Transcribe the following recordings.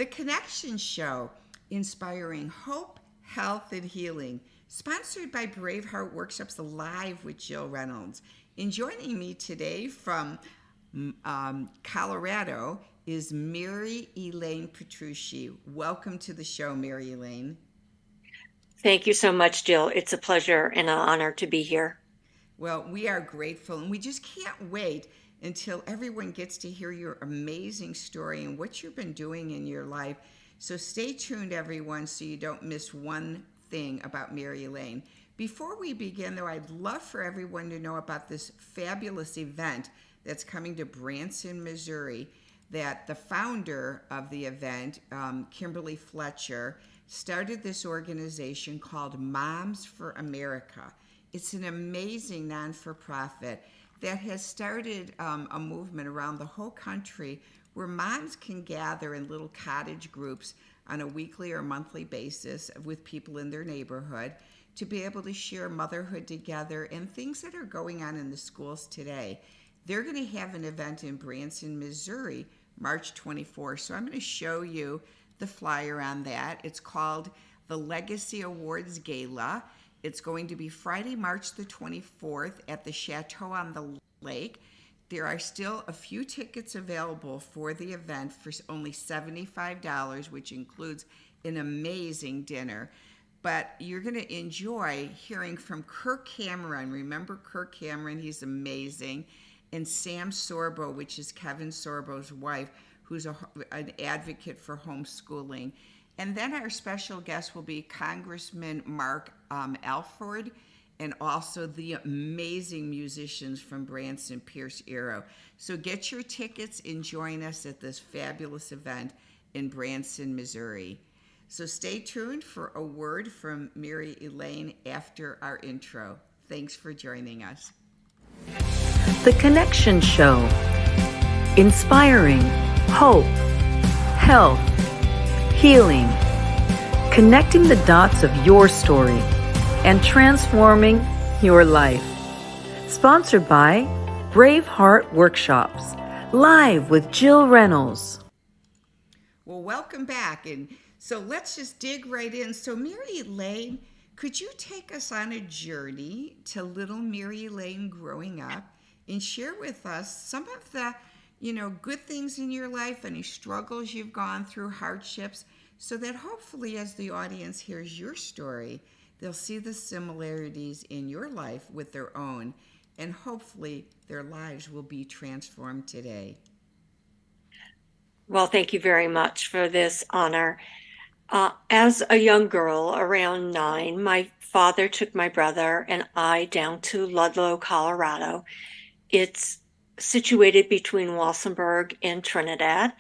The Connection Show, inspiring hope, health, and healing, sponsored by Braveheart Workshops Live with Jill Reynolds. And joining me today from Colorado is Mary Elaine Petrucci. Welcome to the show, Mary Elaine. Thank you so much, Jill. It's a pleasure and an honor to be here. Well, we are grateful, and we just can't wait until everyone gets to hear your amazing story and what you've been doing in your life. So stay tuned, everyone, so you don't miss one thing about Mary Elaine. Before we begin, though, I'd love for everyone to know about this fabulous event that's coming to Branson, Missouri, that the founder of the event, Kimberly Fletcher, started this organization called Moms for America. It's an amazing non-for-profit that has started a movement around the whole country where moms can gather in little cottage groups on a weekly or monthly basis with people in their neighborhood to be able to share motherhood together and things that are going on in the schools today. They're going to have an event in Branson, Missouri, March 24th. So I'm going to show you the flyer on that. It's called the Legacy Awards Gala. It's going to be Friday, March the 24th at the Chateau on the Lake. There are still a few tickets available for the event for only $75, which includes an amazing dinner. But you're going to enjoy hearing from Kirk Cameron. Remember Kirk Cameron? He's amazing. And Sam Sorbo, which is Kevin Sorbo's wife, who's an advocate for homeschooling. And then our special guest will be Congressman Mark Alford, and also the amazing musicians from Branson, Pierce Arrow. So get your tickets and join us at this fabulous event in Branson, Missouri. So stay tuned for a word from Mary Elaine after our intro. Thanks for joining us. The Connection Show, inspiring hope, health, healing, connecting the dots of your story and transforming your life. Sponsored by Braveheart Workshops, live with Jill Reynolds. Well, welcome back. And so let's just dig right in. So Mary Elaine, could you take us on a journey to little Mary Elaine growing up and share with us some of the good things in your life, any struggles you've gone through, hardships, so that hopefully as the audience hears your story, they'll see the similarities in your life with their own, and hopefully their lives will be transformed today. Well, thank you very much for this honor. As a young girl, around 9, my father took my brother and I down to Ludlow, Colorado. It's situated between Walsenburg and Trinidad.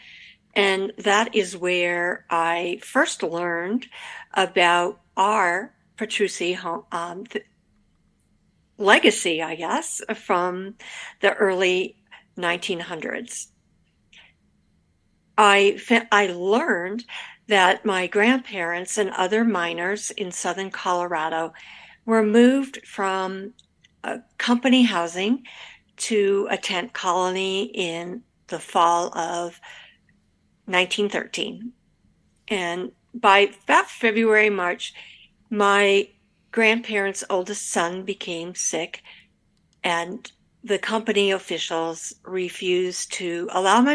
And that is where I first learned about our Petrucci legacy, I guess, from the early 1900s. I learned that my grandparents and other miners in southern Colorado were moved from company housing to a tent colony in the fall of 1913. And by about February, March, my grandparents' oldest son became sick, and the company officials refused to allow my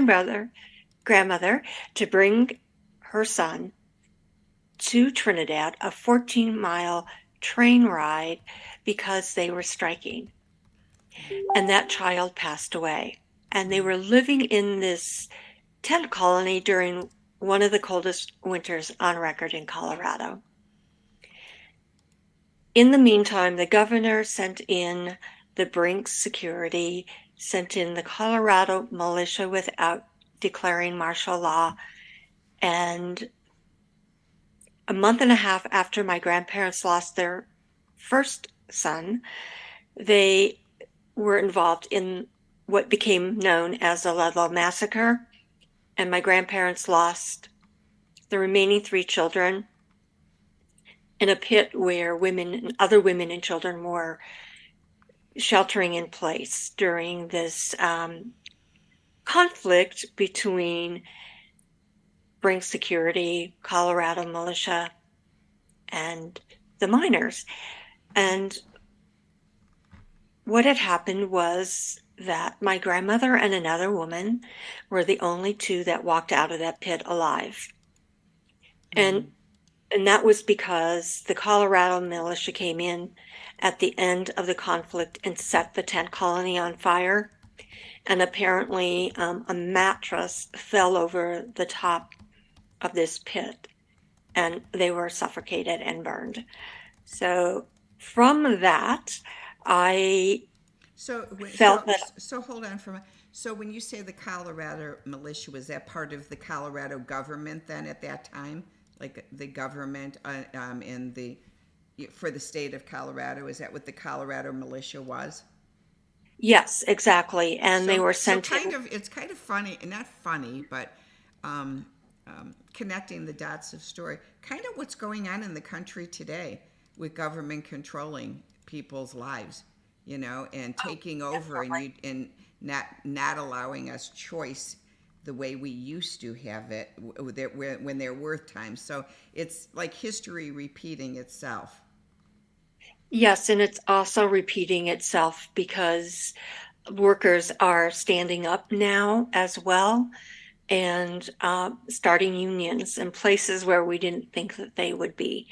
grandmother to bring her son to Trinidad, a 14-mile train ride, because they were striking. And that child passed away. And they were living in this tent colony during one of the coldest winters on record in Colorado. In the meantime, the governor sent in the Brinks security, sent in the Colorado militia without declaring martial law. And a month and a half after my grandparents lost their first son, they were involved in what became known as the Ludlow Massacre, and my grandparents lost the remaining 3 children in a pit where other women and children were sheltering in place during this conflict between Bring Security, Colorado Militia, and the miners. And what had happened was that my grandmother and another woman were the only two that walked out of that pit alive. And that was because the Colorado militia came in at the end of the conflict and set the tent colony on fire. And apparently a mattress fell over the top of this pit, and they were suffocated and burned. So from that, I felt that. So hold on for a minute. So when you say the Colorado militia, was that part of the Colorado government then at that time? Like the government for the state of Colorado? Is that what the Colorado militia was? Yes, exactly. And they were sent it's kind of funny, not funny, but connecting the dots of story. Kind of what's going on in the country today with government controlling people's lives, and taking over and not allowing us choice the way we used to have it when there were times. So it's like history repeating itself. Yes, and it's also repeating itself because workers are standing up now as well and starting unions in places where we didn't think that they would be.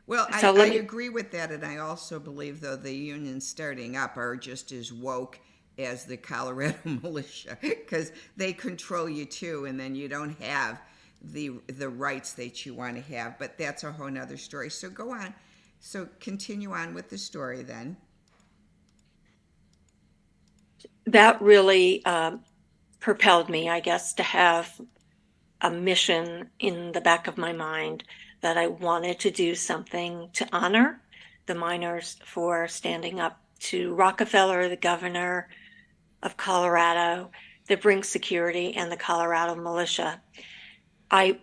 Well, So I agree with that, and I also believe, though, the unions starting up are just as woke as the Colorado militia, because they control you too, and then you don't have the rights that you want to have. But that's a whole nother story. So go on. So continue on with the story then. That really propelled me, I guess, to have a mission in the back of my mind that I wanted to do something to honor the miners for standing up to Rockefeller, the governor of Colorado, the Bring Security, and the Colorado militia. I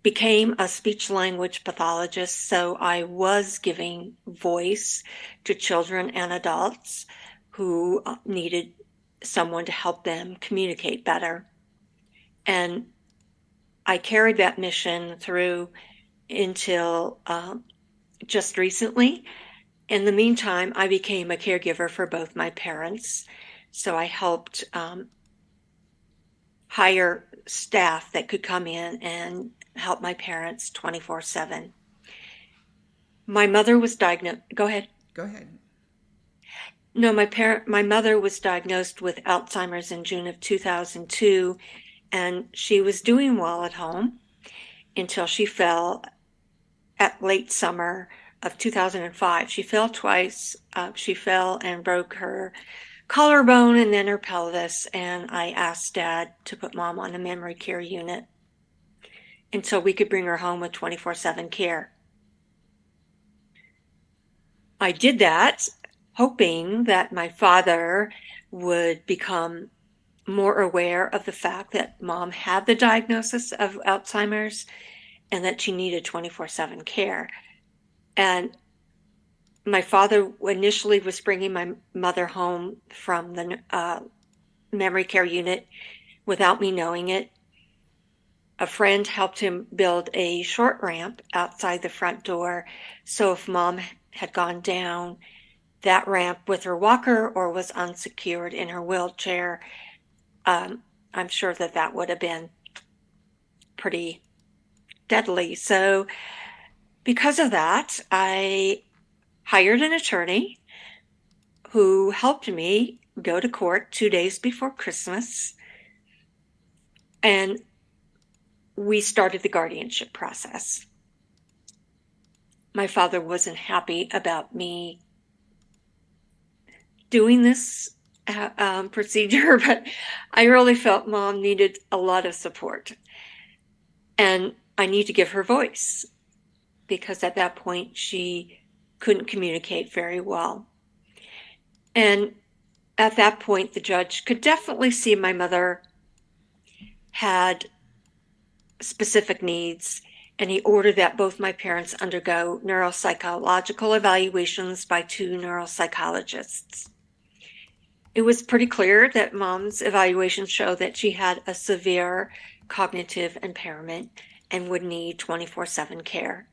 became a speech language pathologist, so I was giving voice to children and adults who needed someone to help them communicate better. And I carried that mission through until just recently. In the meantime, I became a caregiver for both my parents. So I helped hire staff that could come in and help my parents 24/7. My mother was diagnosed. Go ahead. Go ahead. No, my mother was diagnosed with Alzheimer's in June of 2002, and she was doing well at home until she fell at late summer of 2005. She fell twice. She fell and broke her collarbone and then her pelvis, and I asked Dad to put Mom on a memory care unit until we could bring her home with 24/7 care. I did that hoping that my father would become more aware of the fact that Mom had the diagnosis of Alzheimer's and that she needed 24/7 care. And my father initially was bringing my mother home from the memory care unit without me knowing it. A friend helped him build a short ramp outside the front door, so if Mom had gone down that ramp with her walker or was unsecured in her wheelchair, I'm sure that would have been pretty deadly. So because of that, I hired an attorney who helped me go to court 2 days before Christmas, and we started the guardianship process. My father wasn't happy about me doing this procedure, but I really felt Mom needed a lot of support. And I need to give her voice because at that point she couldn't communicate very well. And at that point, the judge could definitely see my mother had specific needs, and he ordered that both my parents undergo neuropsychological evaluations by 2 neuropsychologists. It was pretty clear that Mom's evaluations showed that she had a severe cognitive impairment and would need 24/7 care.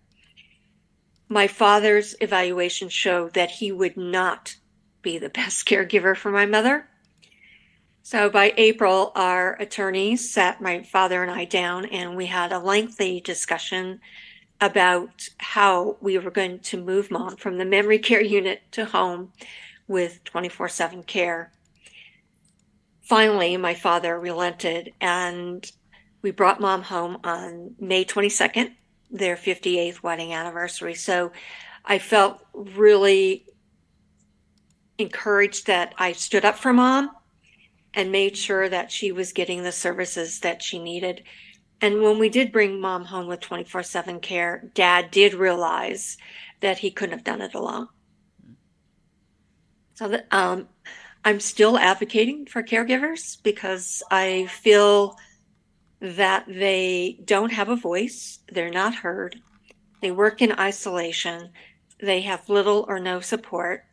My father's evaluation showed that he would not be the best caregiver for my mother. So by April, our attorneys sat my father and I down, and we had a lengthy discussion about how we were going to move Mom from the memory care unit to home with 24/7 care. Finally, my father relented, and we brought Mom home on May 22nd, their 58th wedding anniversary. So I felt really encouraged that I stood up for Mom and made sure that she was getting the services that she needed. And when we did bring Mom home with 24/7 care, Dad did realize that he couldn't have done it alone. So that, I'm still advocating for caregivers because I feel that they don't have a voice, they're not heard, they work in isolation, they have little or no support,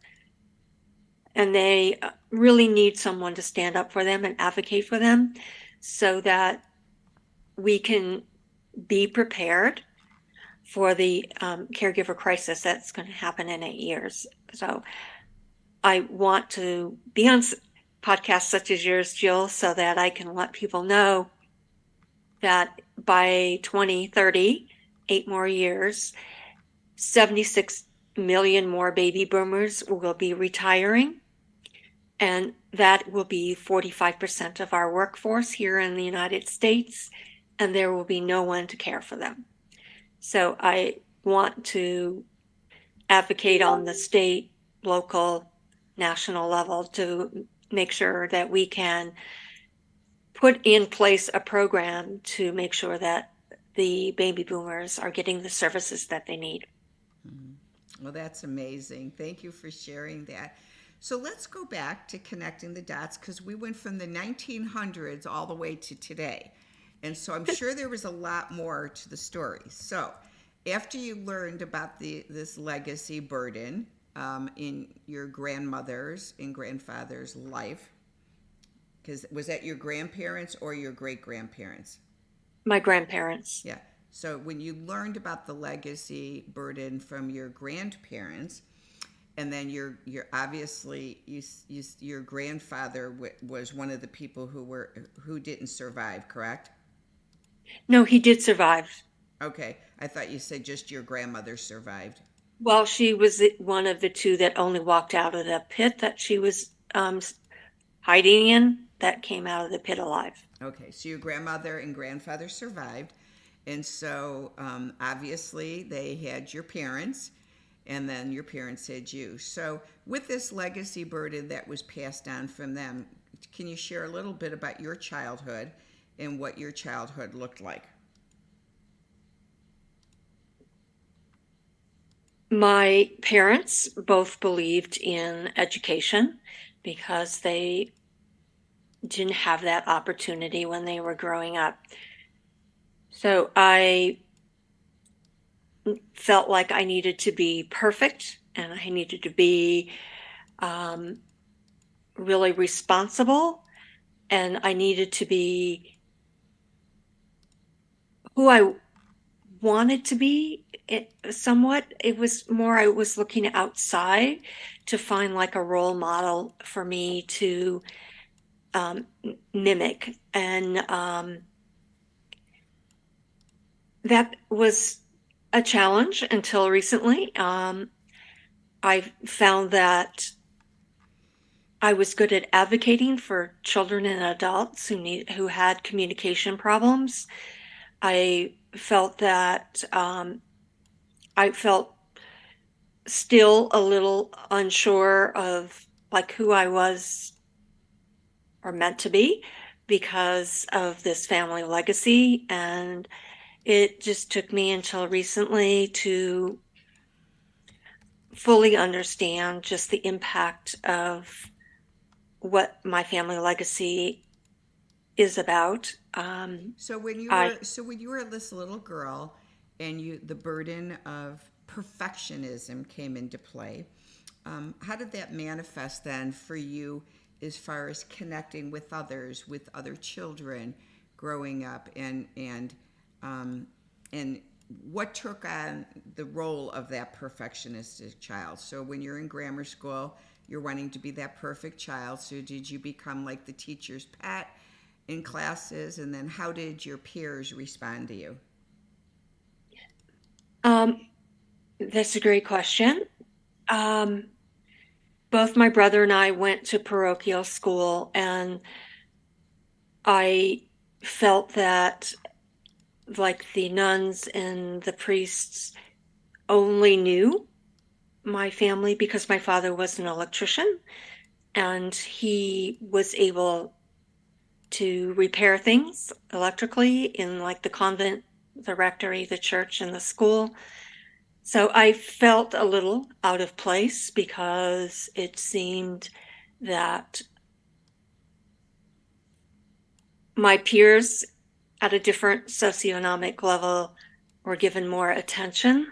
and they really need someone to stand up for them and advocate for them so that we can be prepared for the caregiver crisis that's going to happen in 8 years. So I want to be on podcasts such as yours, Jill, so that I can let people know that by 2030, 8 more years, 76 million more baby boomers will be retiring. And that will be 45% of our workforce here in the United States, and there will be no one to care for them. So I want to advocate on the state, local, national level to make sure that we can put in place a program to make sure that the baby boomers are getting the services that they need. Well, that's amazing. Thank you for sharing that. So let's go back to connecting the dots, because we went from the 1900s all the way to today. And so I'm sure there was a lot more to the story. So after you learned about this legacy burden in your grandmother's and grandfather's life, because was that your grandparents or your great-grandparents? My grandparents. Yeah. So when you learned about the legacy burden from your grandparents, and then your obviously your grandfather was one of the people who didn't survive, correct? No, he did survive. Okay, I thought you said just your grandmother survived. Well, she was one of the two that only walked out of the pit that she was hiding in, that came out of the pit alive. Okay, so your grandmother and grandfather survived, and so obviously they had your parents, and then your parents had you. So with this legacy burden that was passed on from them, can you share a little bit about your childhood and what your childhood looked like? My parents both believed in education because they didn't have that opportunity when they were growing up. So I felt like I needed to be perfect, and I needed to be really responsible, and I needed to be who I wanted to be. Somewhat, it was more I was looking outside to find like a role model for me to mimic, and that was a challenge until recently. I found that I was good at advocating for children and adults who had communication problems. I felt that I felt still a little unsure of like who I was or meant to be because of this family legacy, and it just took me until recently to fully understand just the impact of what my family legacy is about. So when you were this little girl, and the burden of perfectionism came into play, how did that manifest then for you as far as connecting with others, with other children, growing up, and what took on the role of that perfectionistic child? So when you're in grammar school, you're wanting to be that perfect child. So did you become like the teacher's pet in classes? And then how did your peers respond to you? That's a great question. Both my brother and I went to parochial school, and I felt that, like, the nuns and the priests only knew my family because my father was an electrician, and he was able to repair things electrically in, like, the convent, the rectory, the church, and the school. So I felt a little out of place because it seemed that my peers at a different socioeconomic level were given more attention,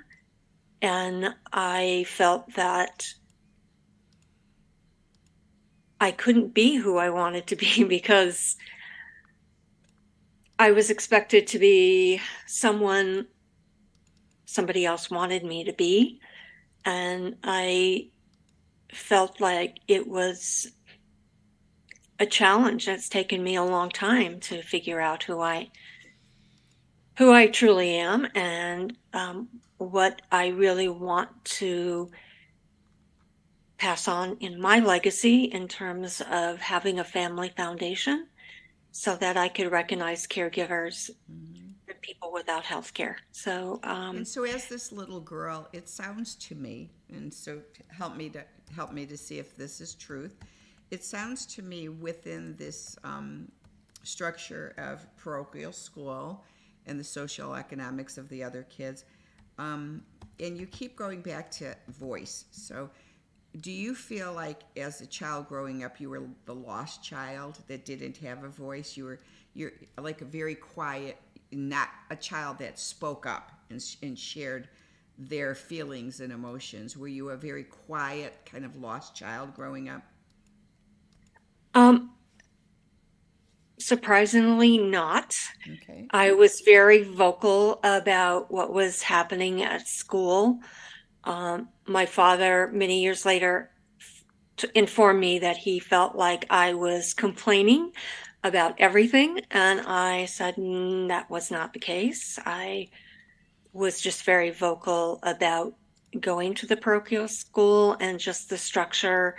and I felt that I couldn't be who I wanted to be because I was expected to be someone somebody else wanted me to be, and I felt like it was a challenge that's taken me a long time to figure out who I truly am, and what I really want to pass on in my legacy in terms of having a family foundation so that I could recognize caregivers and people without health care. So, And so as this little girl, it sounds to me, and so help me to see if this is truth. It sounds to me within this structure of parochial school and the social economics of the other kids, and you keep going back to voice. So do you feel like as a child growing up, you were the lost child that didn't have a voice? You're like a very quiet, not a child that spoke up and shared their feelings and emotions. Were you a very quiet, kind of lost child growing up? Surprisingly not. Okay. I was very vocal about what was happening at school. My father, many years later, informed me that he felt like I was complaining about everything, and I said that was not the case. I was just very vocal about going to the parochial school and just the structure,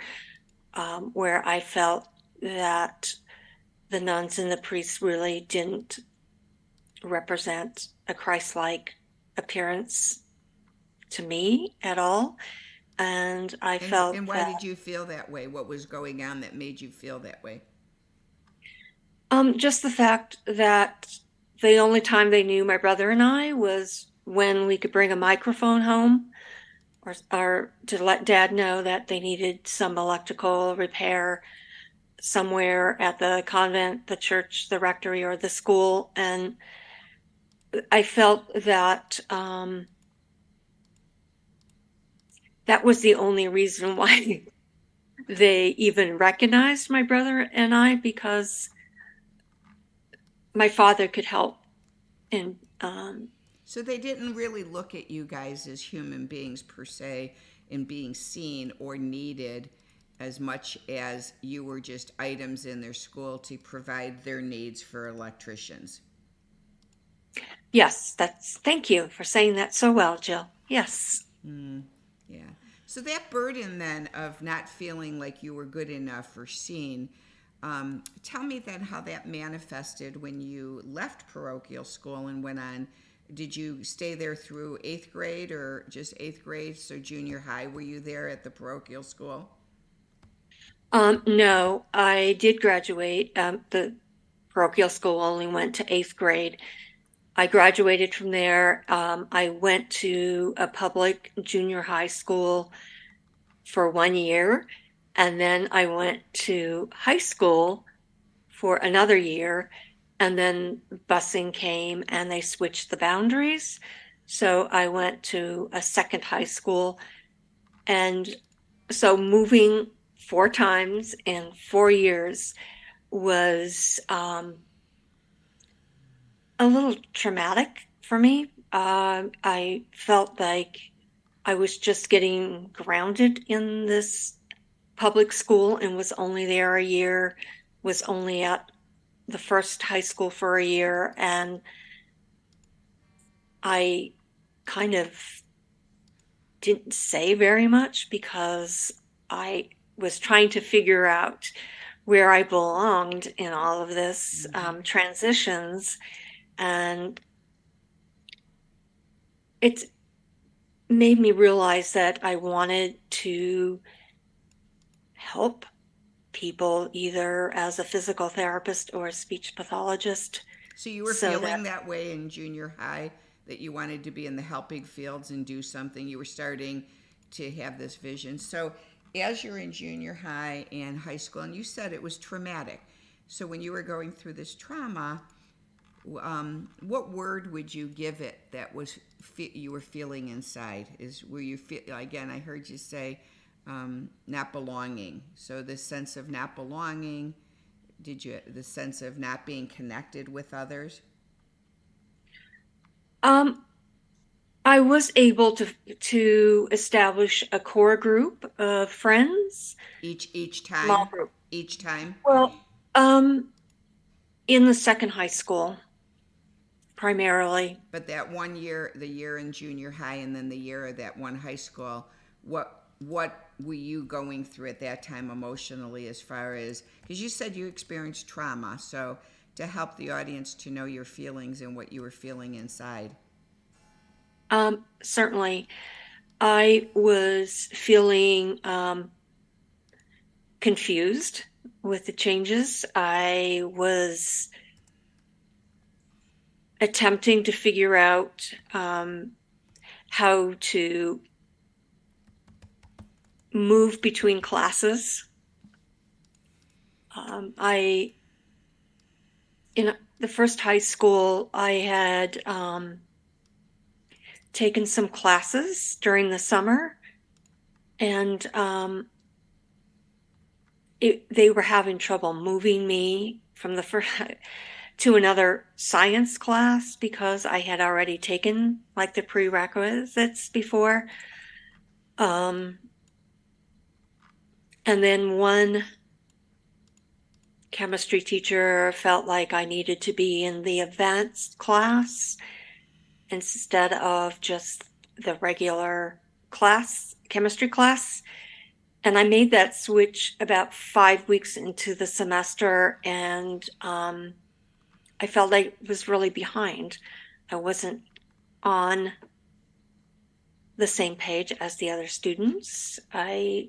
where I felt that the nuns and the priests really didn't represent a Christ-like appearance to me at all. And I felt And why that, did you feel that way? What was going on that made you feel that way? just the fact that the only time they knew my brother and I was when we could bring a microphone home, or to let Dad know that they needed some electrical repair somewhere at the convent, the church, the rectory, or the school. And I felt that that was the only reason why they even recognized my brother and I, because my father could help. And So they didn't really look at you guys as human beings per se in being seen or needed as much as you were just items in their school to provide their needs for electricians. yes, thank you for saying that so well, Jill. Yes. Yeah. So that burden then of not feeling like you were good enough or seen, tell me then how that manifested when you left parochial school and went on. Did you stay there through 8th grade or just 8th grade? So junior high, were you there at the parochial school? No, I did graduate. The parochial school only went to 8th grade. I graduated from there. I went to a public junior high school for 1 year, and then I went to high school for another year, and then busing came and they switched the boundaries. So I went to a second high school, and so moving 4 times in 4 years was a little traumatic for me. I felt like I was just getting grounded in this public school and was only there a year, was only at the first high school for a year, and I kind of didn't say very much because I was trying to figure out where I belonged in all of this transitions, and it made me realize that I wanted to help people either as a physical therapist or a speech pathologist. So you were feeling that way in junior high, that you wanted to be in the helping fields and do something. You were starting to have this vision. So as you're in junior high and high school, and you said it was traumatic. So when you were going through this trauma, what word would you give it that was you were feeling inside? Were you again? I heard you say not belonging. So the sense of not belonging. The sense of not being connected with others? I was able to establish a core group of friends. Each time. Small group. Each time. Well, in the second high school, primarily. But that 1 year, the year in junior high, and then the year of that one high school, what were you going through at that time emotionally, as far as, because you said you experienced trauma, so to help the audience to know your feelings and what you were feeling inside. Certainly. I was feeling confused with the changes. I was attempting to figure out how to move between classes. In the first high school, I had taken some classes during the summer, and they were having trouble moving me from the first to another science class because I had already taken like the prerequisites before. And then one chemistry teacher felt like I needed to be in the advanced class instead of just the regular class, chemistry class. And I made that switch about 5 weeks into the semester, and I felt like I was really behind. I wasn't on the same page as the other students. I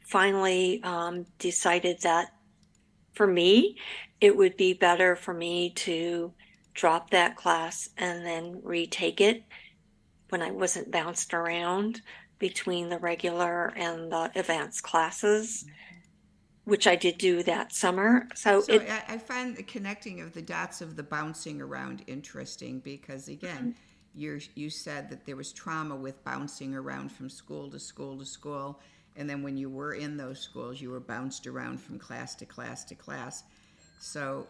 finally decided that for me, it would be better for me to drop that class and then retake it when I wasn't bounced around between the regular and the advanced classes, which I did do that summer. So I find the connecting of the dots of the bouncing around interesting because, again, you said that there was trauma with bouncing around from school to school to school, and then when you were in those schools, you were bounced around from class to class to class. So,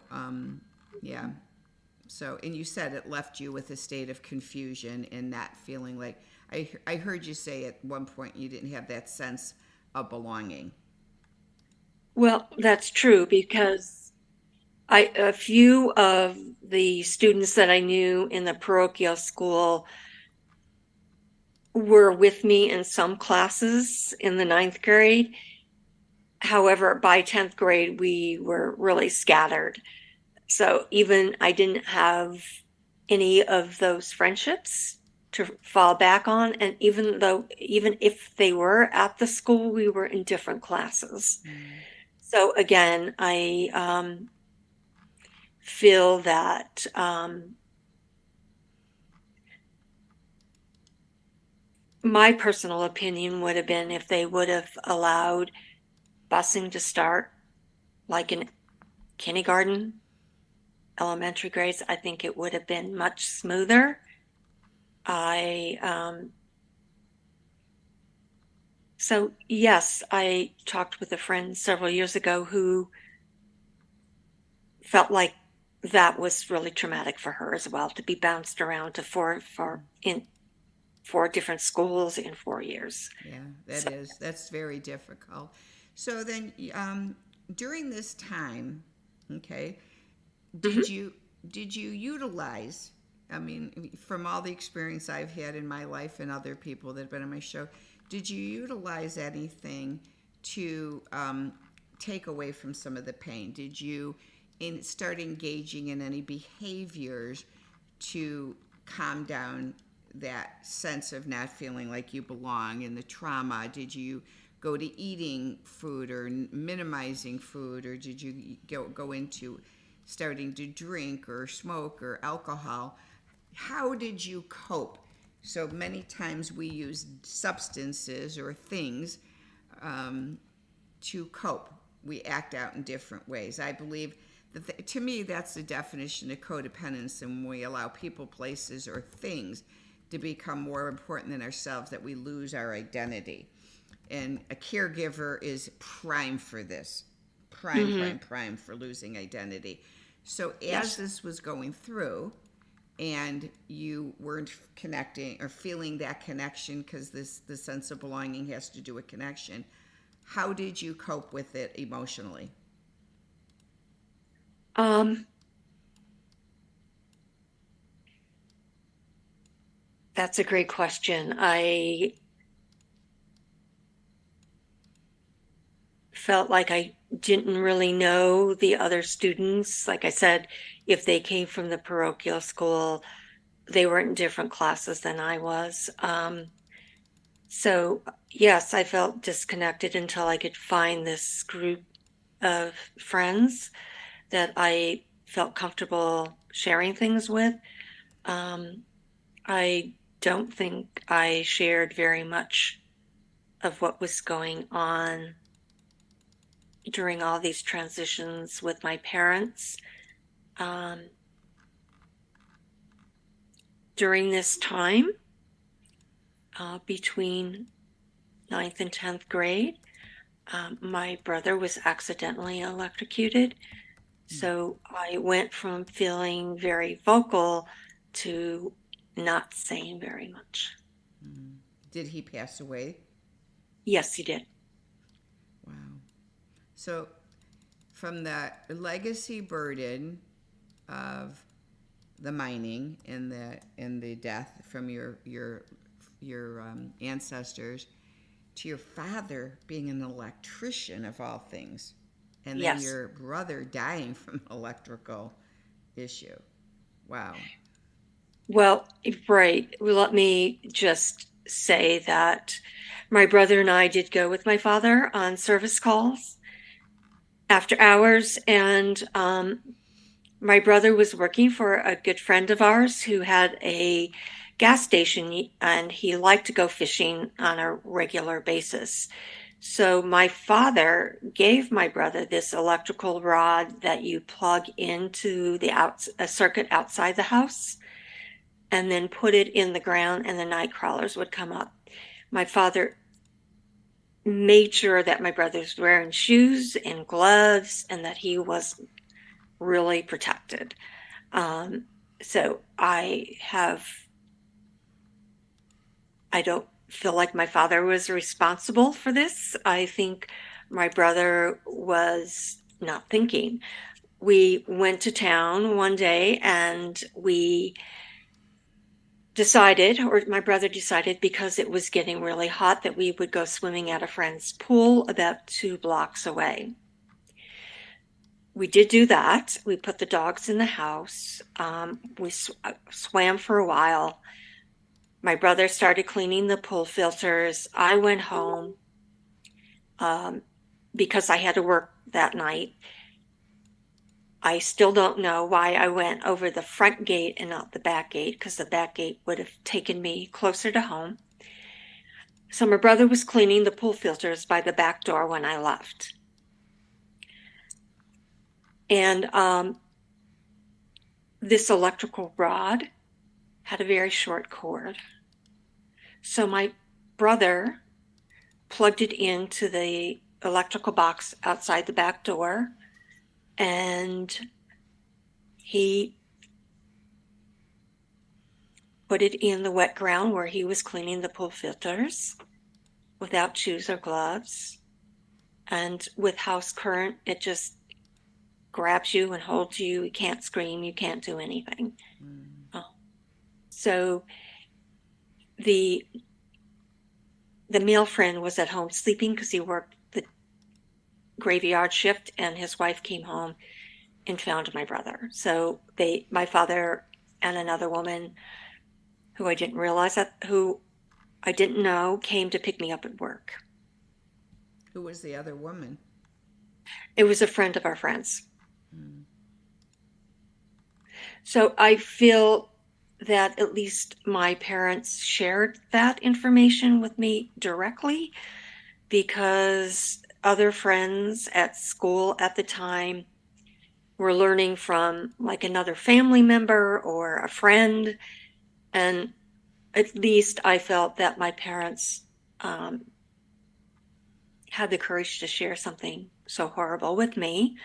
yeah. So, and you said it left you with a state of confusion and not feeling like, I heard you say at one point you didn't have that sense of belonging. Well, that's true because a few of the students that I knew in the parochial school were with me in some classes in the 9th grade. However, by 10th grade, we were really scattered. So even I didn't have any of those friendships to fall back on. And even if they were at the school, we were in different classes. So again, I feel that my personal opinion would have been if they would have allowed busing to start like in kindergarten, elementary grades, I think it would have been much smoother. So yes, I talked with a friend several years ago who felt like that was really traumatic for her as well, to be bounced around to four different schools in 4 years. Yeah, So, that's very difficult. So then, during this time, okay, mhm. did you utilize? I mean, from all the experience I've had in my life and other people that have been on my show, did you utilize anything to take away from some of the pain? Did you start engaging in any behaviors to calm down that sense of not feeling like you belong and the trauma? Did you go to eating food or minimizing food, or did you go into starting to drink or smoke or alcohol? How did you cope? So many times we use substances or things to cope. We act out in different ways. I believe that, to me, that's the definition of codependence, and when we allow people, places, or things to become more important than ourselves, that we lose our identity. And a caregiver is prime for this. Prime for losing identity. So as Yes. this was going through, and you weren't connecting or feeling that connection, because the sense of belonging has to do with connection, how did you cope with it emotionally? That's a great question. I felt like I didn't really know the other students. Like I said, if they came from the parochial school, they were in different classes than I was. So, yes, I felt disconnected until I could find this group of friends that I felt comfortable sharing things with. I don't think I shared very much of what was going on during all these transitions with my parents. During this time, between 9th and 10th grade, my brother was accidentally electrocuted. So I went from feeling very vocal to not saying very much. Did he pass away? Yes, he did. Wow. So, from the legacy burden of the mining and the death from your ancestors, to your father being an electrician of all things, and then Yes. your brother dying from an electrical issue. Wow. Well, right. Well, let me just say that my brother and I did go with my father on service calls after hours, and my brother was working for a good friend of ours who had a gas station, and he liked to go fishing on a regular basis. So my father gave my brother this electrical rod that you plug into a circuit outside the house, and then put it in the ground, and the night crawlers would come up. My father made sure that my brother was wearing shoes and gloves and that he was really protected. So I don't feel like my father was responsible for this. I think my brother was not thinking. We went to town one day and we decided, or my brother decided, because it was getting really hot, that we would go swimming at a friend's pool about 2 blocks away. We did do that. We put the dogs in the house. We swam for a while. My brother started cleaning the pool filters. I went home because I had to work that night. I still don't know why I went over the front gate and not the back gate, because the back gate would have taken me closer to home. So my brother was cleaning the pool filters by the back door when I left. And this electrical rod had a very short cord. So my brother plugged it into the electrical box outside the back door, and he put it in the wet ground where he was cleaning the pool filters without shoes or gloves. And with house current, it just grabs you and holds you. You can't scream. You can't do anything. So the male friend was at home sleeping because he worked the graveyard shift, and his wife came home and found my brother. So my father and another woman who I didn't know, came to pick me up at work. Who was the other woman? It was a friend of our friends. So I feel that at least my parents shared that information with me directly, because other friends at school at the time were learning from like another family member or a friend. And at least I felt that my parents had the courage to share something so horrible with me.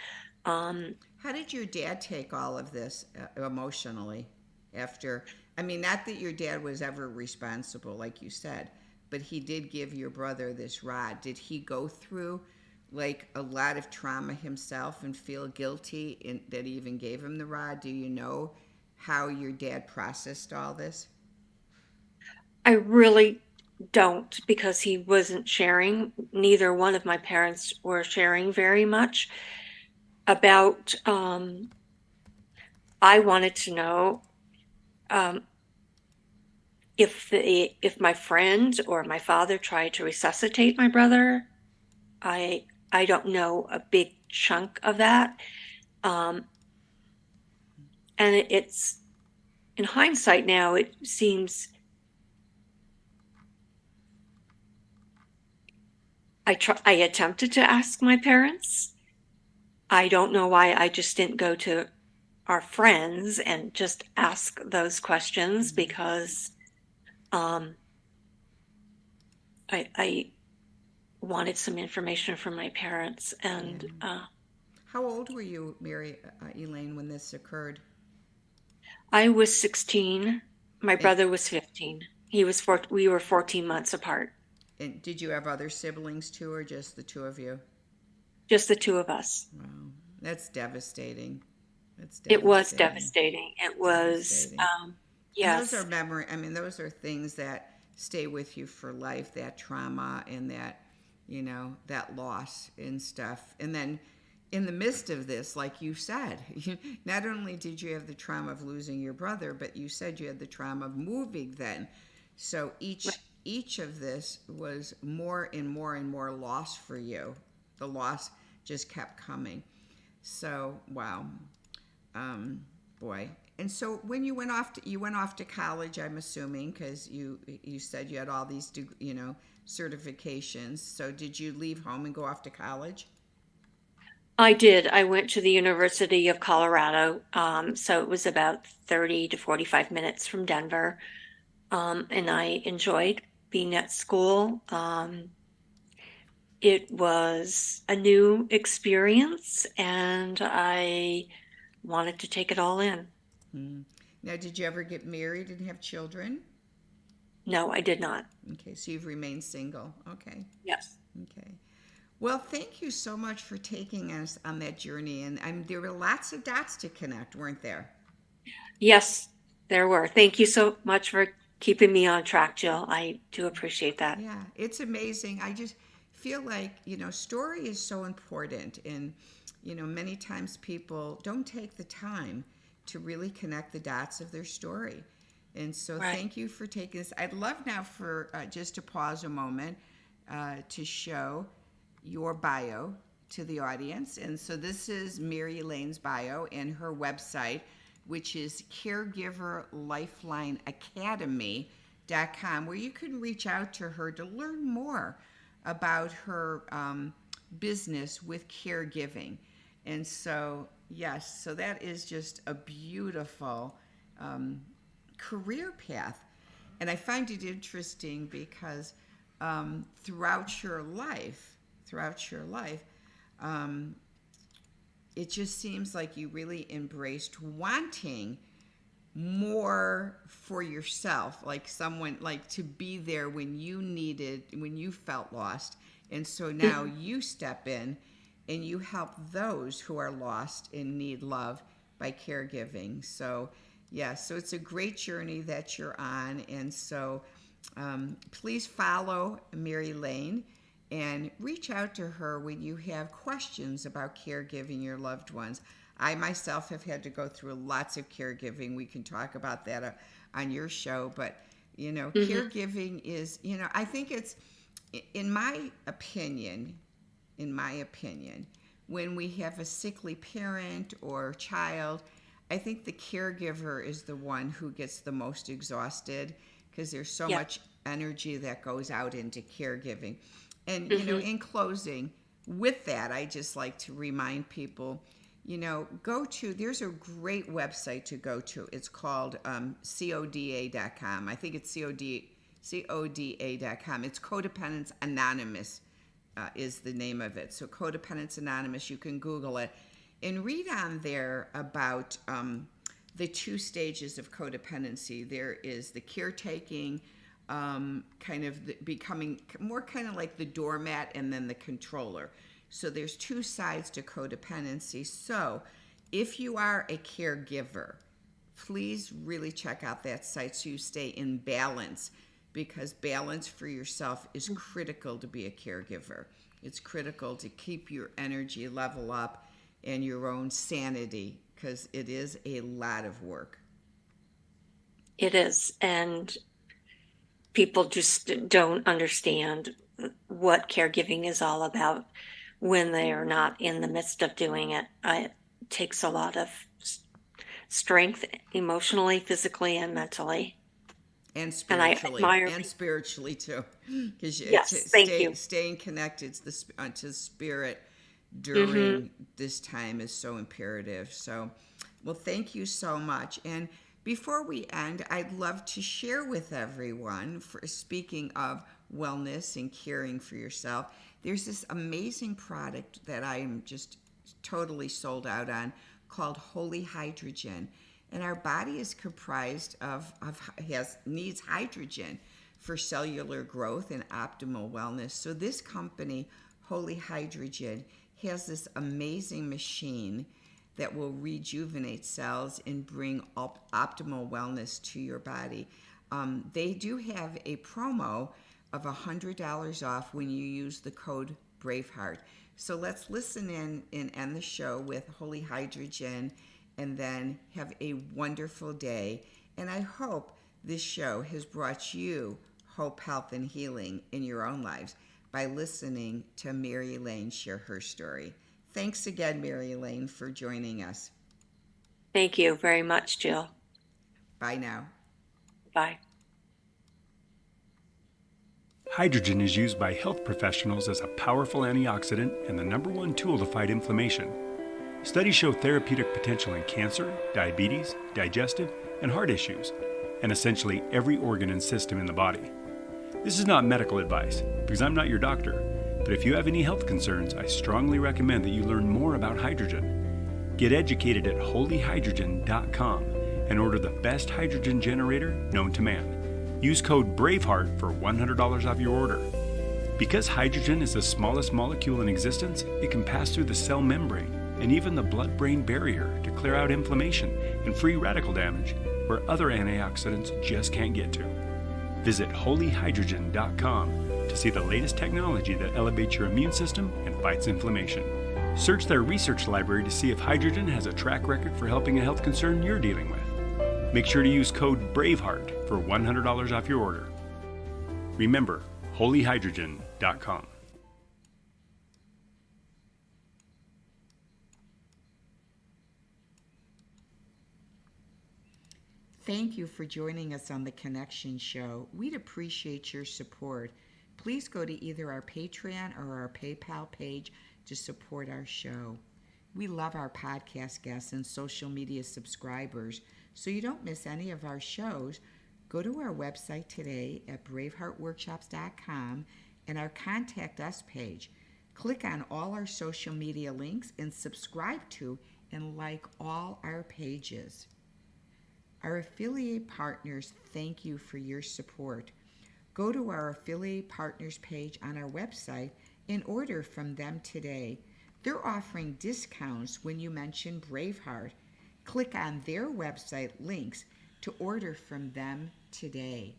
How did your dad take all of this emotionally after? I mean, not that your dad was ever responsible, like you said, but he did give your brother this rod. Did he go through like a lot of trauma himself and feel guilty that he even gave him the rod? Do you know how your dad processed all this? I really don't, because he wasn't sharing. Neither one of my parents were sharing very much about. I wanted to know if my friend or my father tried to resuscitate my brother. I don't know a big chunk of that, and it's in hindsight now. It seems I attempted to ask my parents. I don't know why I just didn't go to our friends and just ask those questions, because I wanted some information from my parents. And how old were you, Elaine, when this occurred? I was 16. My brother was 15. We were 14 months apart. And did you have other siblings too, or just the two of you? Just the two of us. Wow, that's devastating. It was devastating. It was, yes. And those are things that stay with you for life, that trauma and that, that loss and stuff. And then in the midst of this, like you said, not only did you have the trauma of losing your brother, but you said you had the trauma of moving then. So each of this was more and more and more loss for you. The loss just kept coming. So, wow. Boy. And so when you went off to college, I'm assuming, because you said you had all these certifications. So did you leave home and go off to college? I did. I went to the University of Colorado. So it was about 30 to 45 minutes from Denver. And I enjoyed being at school. It was a new experience, and I wanted to take it all in. Now, did you ever get married and have children? No, I did not. Okay, so you've remained single. Okay. Yes. Okay. Well, thank you so much for taking us on that journey. And there were lots of dots to connect, weren't there? Yes, there were. Thank you so much for keeping me on track, Jill. I do appreciate that. Yeah, it's amazing. I just feel like, story is so important. And, many times people don't take the time to really connect the dots of their story. And so Thank you for taking this. I'd love now for just to pause a moment to show your bio to the audience. And so this is Mary Elaine's bio and her website, which is caregivernlifelineacademy.com, where you can reach out to her to learn more about her business with caregiving. And so, yes, so that is just a beautiful career path. And I find it interesting because throughout your life, it just seems like you really embraced wanting more for yourself, like someone, like to be there when you felt lost. And so now you step in and you help those who are lost and need love by caregiving. So so it's a great journey that you're on. And so please follow Mary Elaine and reach out to her when you have questions about caregiving your loved ones. I myself have had to go through lots of caregiving. We can talk about that on your show, but caregiving is, I think it's, in my opinion, when we have a sickly parent or child, I think the caregiver is the one who gets the most exhausted, because there's so much energy that goes out into caregiving. And, in closing, with that, I just like to remind people, there's a great website to go to. It's called CODA.com. I think it's CODA.com. It's Codependence Anonymous is the name of it. So Codependence Anonymous, you can Google it and read on there about the two stages of codependency. There is the caretaking, becoming more kind of like the doormat, and then the controller. So there's two sides to codependency. So if you are a caregiver, please really check out that site so you stay in balance, because balance for yourself is critical to be a caregiver. It's critical to keep your energy level up and your own sanity, because it is a lot of work. It is. And people just don't understand what caregiving is all about when they are not in the midst of doing it. It takes a lot of strength emotionally, physically, and mentally. And spiritually. And I admire and spiritually too. Because staying connected to spirit during this time is so imperative. So, well, thank you so much. And before we end, I'd love to share with everyone, for speaking of wellness and caring for yourself, there's this amazing product that I'm just totally sold out on called Holy Hydrogen. And our body is comprised needs hydrogen for cellular growth and optimal wellness. So this company, Holy Hydrogen, has this amazing machine that will rejuvenate cells and bring optimal wellness to your body. They do have a promo of $100 off when you use the code Braveheart. So let's listen in and end the show with Holy Hydrogen, and then have a wonderful day. And I hope this show has brought you hope, health, and healing in your own lives by listening to Mary Elaine share her story. Thanks again, Mary Elaine, for joining us. Thank you very much, Jill. Bye now. Bye. Hydrogen is used by health professionals as a powerful antioxidant and the #1 tool to fight inflammation. Studies show therapeutic potential in cancer, diabetes, digestive, and heart issues, and essentially every organ and system in the body. This is not medical advice, because I'm not your doctor, but if you have any health concerns, I strongly recommend that you learn more about hydrogen. Get educated at holyhydrogen.com and order the best hydrogen generator known to man. Use code BRAVEHEART for $100 off your order. Because hydrogen is the smallest molecule in existence, it can pass through the cell membrane and even the blood-brain barrier to clear out inflammation and free radical damage where other antioxidants just can't get to. Visit holyhydrogen.com to see the latest technology that elevates your immune system and fights inflammation. Search their research library to see if hydrogen has a track record for helping a health concern you're dealing with. Make sure to use code BRAVEHEART for $100 off your order. Remember, holyhydrogen.com. Thank you for joining us on The Connection Show. We'd appreciate your support. Please go to either our Patreon or our PayPal page to support our show. We love our podcast guests and social media subscribers, so you don't miss any of our shows. Go to our website today at braveheartworkshops.com and our Contact Us page. Click on all our social media links and subscribe to and like all our pages. Our affiliate partners thank you for your support. Go to our affiliate partners page on our website and order from them today. They're offering discounts when you mention Braveheart. Click on their website links to order from them today.